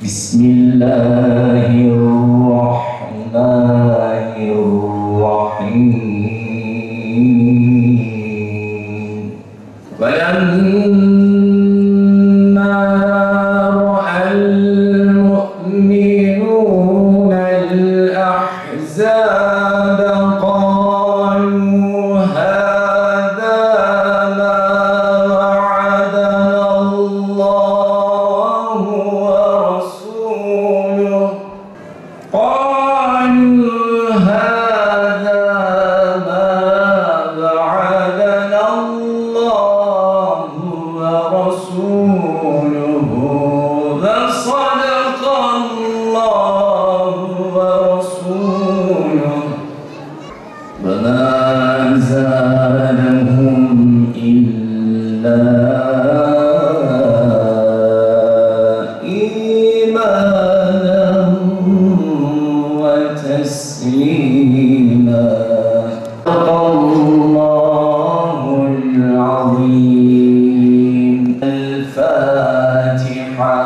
Bismillahirrahmanirrahim. وَلَمَّا رَأَى الْمُؤْمِنُونَ الْأَحْزَابَ قَالُوا هَذَا مَا وَعَدَنَا اللَّهُ وَرَسُولُهُ وَصَدَقَ اللَّهُ وَرَسُولُهُ وَمَا زَادَهُمْ إِلَّا إِيمَانًا وَتَسْلِيمًا. صدق الله العظيم. الفاتحة.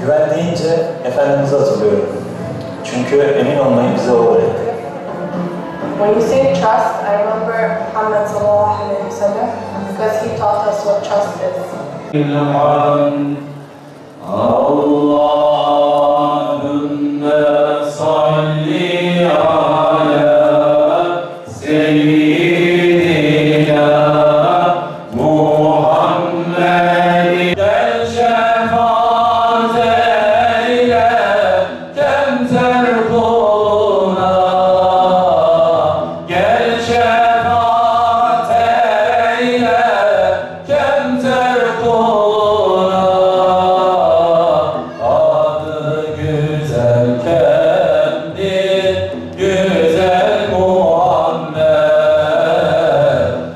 Güven deyince Efendimiz'i hatırlıyorum. Çünkü emin olmayı bize o öğretti. When you say trust, I remember Muhammad sallallahu alaihi wasallam because he taught us what trust is. Allahümme salli ala seyyidina Muhammedin. Gel şefaat eyle kemter kuluna. Gel şefaat eyle kemter kuluna. Adı güzel kendi güzel Muhammed.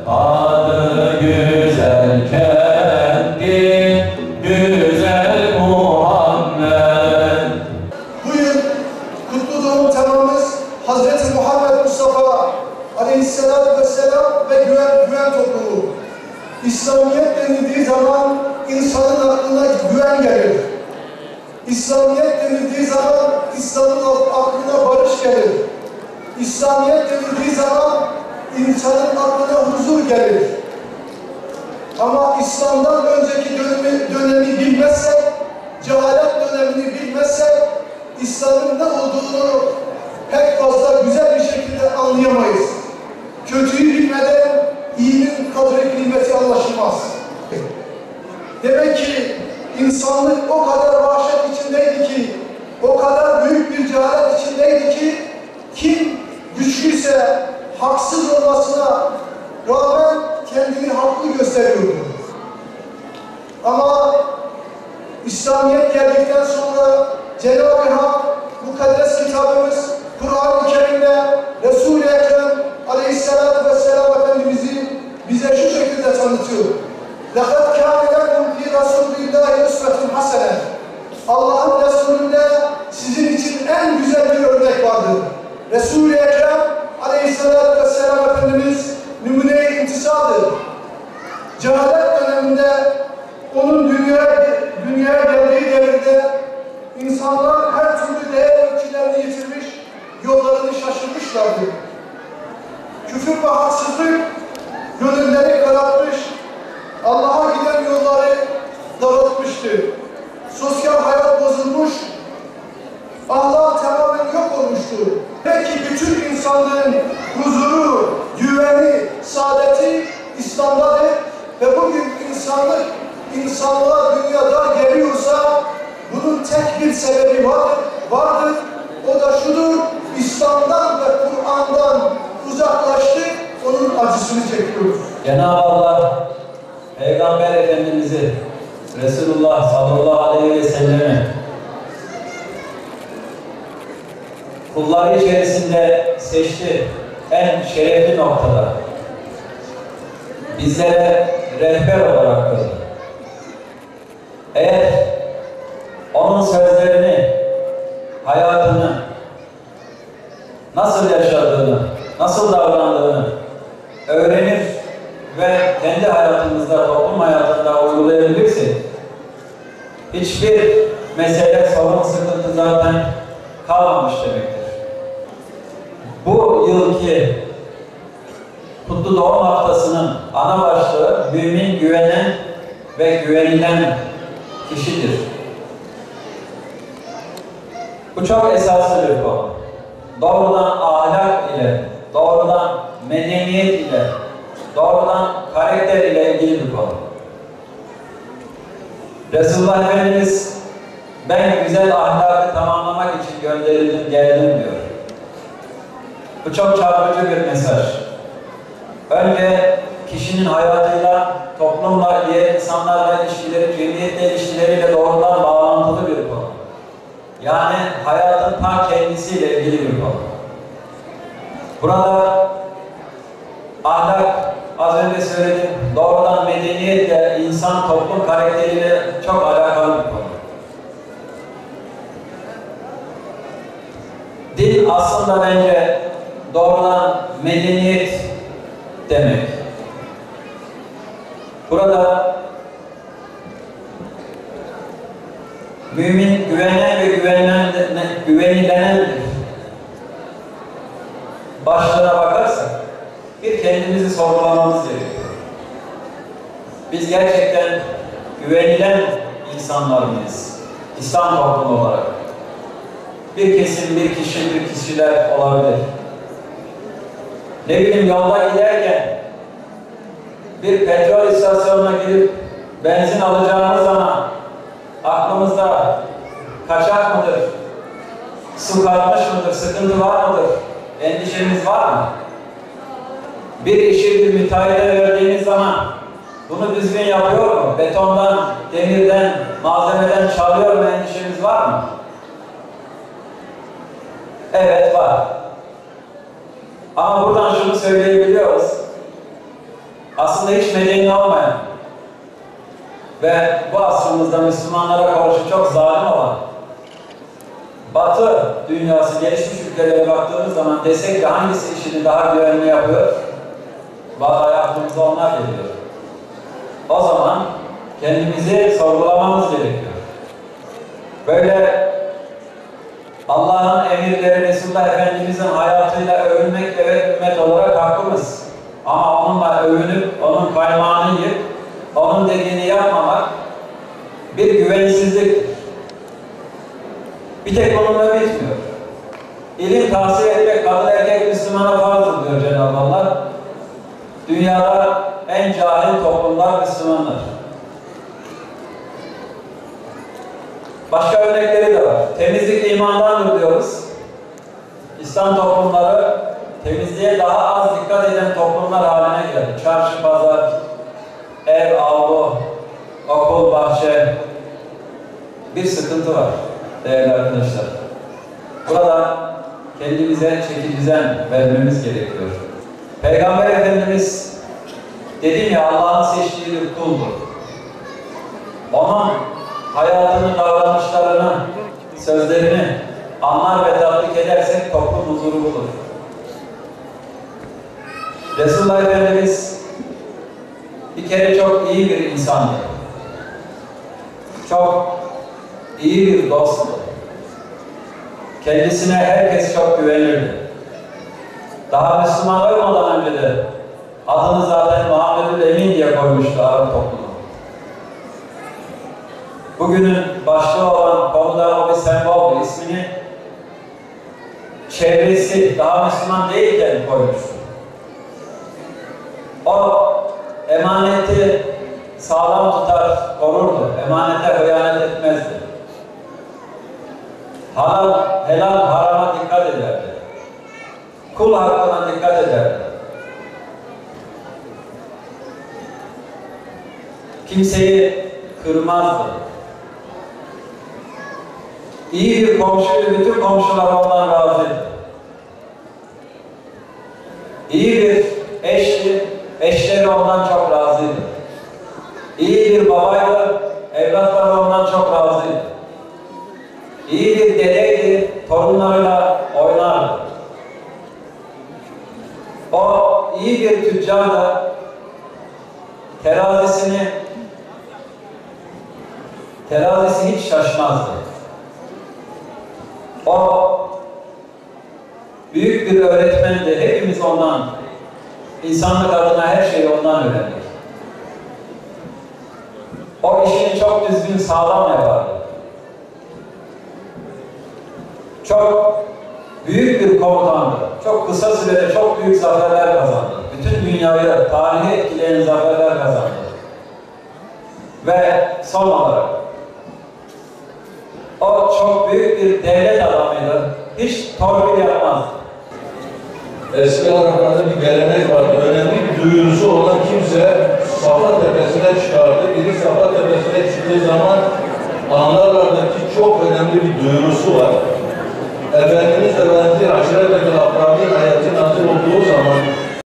Adı güzel kendi güzel Muhammed. Bu yıl kutlu doğum temamız Hazreti Muhammed Mustafa Aleyhisselatü Vesselam ve güven topluluğu. İslamiyet denildiği zaman insanın aklına güven gelir. İslamiyet denildiği zaman İslam'ın aklına barış gelir. İslamiyet denildiği zaman insanın aklına huzur gelir. Ama İslam'dan önceki dönemi bilmezsek, cehalet dönemini bilmezsek, İslam'ın ne olduğunu pek fazla güzel bir şekilde anlayamayız. Kötüyü bilmeden iyinin kadri kıymeti anlaşılmaz. Demek ki insanlık o kadar vahşet içindeydi ki, o kadar büyük bir cehalet içindeydi ki, kim güçlüyse haksız olmasına rağmen kendini haklı gösteriyordu. Ama İslamiyet geldikten sonra Cenab-ı Hak mukaddes kitabımız Kur'an-ı Kerim'de Resul-i Ekrem Aleyhisselatü Vesselam Efendimiz'i bize şu şekilde tanıtıyor. لَقَدْ كَانَ لَكُمْ فِي رَسُولِ اللّٰهِ اُسْوَةٌ حَسَنَةٌ. Allah'ın Resulü'nde sizin için en güzel bir örnek vardır. Resul-i Ekrem Aleyhisselatü Vesselam Efendimiz numune-i imtisaldır. Cehalet döneminde onun dünyaya geldiği devirde insanlar her türlü değer ölçülerini yitirmiş, yollarını şaşırmışlardı. Küfür ve haksızlık gönülleri karartmış, Allah'a giden yolları daraltmıştı. Sosyal hayat bozulmuş, ahlak tamamen yok olmuştu. Belki bütün insanlığın huzuru, güveni, saadeti İslam'dadır ve bugün insanlığa dünyada geliyorsa bunun tek bir sebebi vardır. O da şudur: İslam'dan ve Kur'an'dan uzaklaştık, onun acısını çekiyoruz. Cenab-ı Allah Peygamber Efendimiz'i, Resulullah sallallahu aleyhi ve sellem'i kulları içerisinde seçti, en şerefli noktada bizlere rehber olarak kıldı. Eğer onun sözlerini, hayatını, nasıl yaşadığını, nasıl davrandığını öğrenir ve kendi hayatımızda, toplum hayatında uygulayabilirsek hiçbir mesele, sorun, sıkıntı zaten kalmamış demektir. Bu yılki Kutlu Doğum Haftası'nın ana başlığı mümin, güvenen ve güvenilen kişidir. Bu çok esaslı bir konu. Doğrudan ahlak ile, doğrudan medeniyet ile, doğrudan karakter ile ilgili bir konu. Resulullah Efendimiz, ben güzel ahlakı tamamlamak için gönderildim, geldim diyor. Bu çok çarpıcı bir mesaj. Önce kişinin hayatıyla, toplumla, diğer insanlarla ilişkileri, cemiyetle ilişkileriyle doğrudan bağlantılı bir konu. Yani hayatın ta kendisiyle ilgili bir konu. Burada ahlak, az önce söyledim, doğrudan medeniyetle, insan, toplum karakteriyle çok alakalı bir konu. Dil aslında bence doğrudan medeniyet demek. Burada mümin güvenen ve güvenilenendir. Başlığına bakarsak bir kendimizi sorgulamamız gerekiyor. Biz gerçekten güvenilen insanlar mıyız? İslam toplumu olarak. Bir kesim, bir kişi, bir kişiler olabilir. Ne bileyim, yolda giderken bir petrol istasyonuna gidip benzin alacağımız zaman aklımızda kaçak mıdır, su kalmış mıdır, sıkıntı var mıdır, endişemiz var mı? Bir işi bir müteahhite verdiğimiz zaman bunu düzgün yapıyor mu? Betondan, demirden, malzemeden çalıyor mu, endişemiz var mı? Evet, var. Ama buradan şunu söyleyebiliyoruz. Aslında hiç medeni olmayan ve bu asrımızda Müslümanlara karşı çok zalim olan Batı dünyası, gelişmiş ülkelere baktığımız zaman desek ki hangisi işini daha güvenli yapıyor? Vallahi aklımıza onlar geliyor. O zaman kendimizi sorgulamamız gerekiyor. Böyle Allah'ın emirleri, Resulullah Efendimiz'in hayatıyla övünmek, evet, ümmet olarak hakkımız. Ama onunla övünüp, onun kaymağını yiyip, onun dediğini yapmamak bir güvensizliktir. Bir tek onunla bitmiyor. İlim tahsil etmek kadın erkek Müslümana farzdır diyor Cenab-ı Allah. Dünyada en cahil toplumlar Müslümanlar. Başka örnekleri de var. Temizlik imandandır diyoruz. İslam toplumları temizliğe daha az dikkat eden toplumlar haline geldi. Çarşı, pazar, ev, avlu, okul, bahçe. Bir sıkıntı var değerli arkadaşlar. Burada kendimize çekidüzen vermemiz gerekiyor. Peygamber Efendimiz, dedim ya, Allah'ın seçtiği bir kuldur. Onun hayatını, davranışlarını, sözlerini anlar ve tatbik edersek toplum huzuru bulur. Resulullah Efendimiz bir kere çok iyi bir insandı. Çok iyi bir dosttu. Kendisine herkes çok güvenirdi. Daha Müslüman olmadan önce de adını zaten Muhammedül Emin diye koymuştu Arap toplumu. Bugünün başlığı olan konuda o bir sembol, ismini çevresi daha Müslüman değilken koymuş. O emaneti sağlam tutar, korurdu. Emanete hıyanet etmezdi. Halal, helal, harama dikkat ederdi. Kul hakkına dikkat ederdi. Kimseyi kırmazdı. İyi bir komşuydu, bütün komşular ondan razıydı. İyi bir eşti, eşleri ondan çok razıydı. İyi bir babaydı, evlatları ondan çok razıydı. İyi bir dedeydi, torunlarıyla oynardı. O iyi bir tüccar da terazisi hiç şaşmazdı. O büyük bir öğretmendi. Hepimiz ondan, insanlık adına her şeyi ondan öğrendik. O işini çok düzgün, sağlam yapardı. Çok büyük bir komutandı. Çok kısa sürede çok büyük zaferler kazandı. Bütün dünyayı, tarihi etkileyen zaferler kazandı. Ve son olarak, o çok büyük bir devlet adamıydı. Hiç torpil yapmazdı. Eski Araplarda bir gelenek vardı. Önemli bir duyurusu olan kimse Safa Tepesi'ne çıkardı. Biri Safa Tepesi'ne çıktığı zaman anlarlardı ki çok önemli bir duyurusu var. Efendimiz de benzi aşiret-i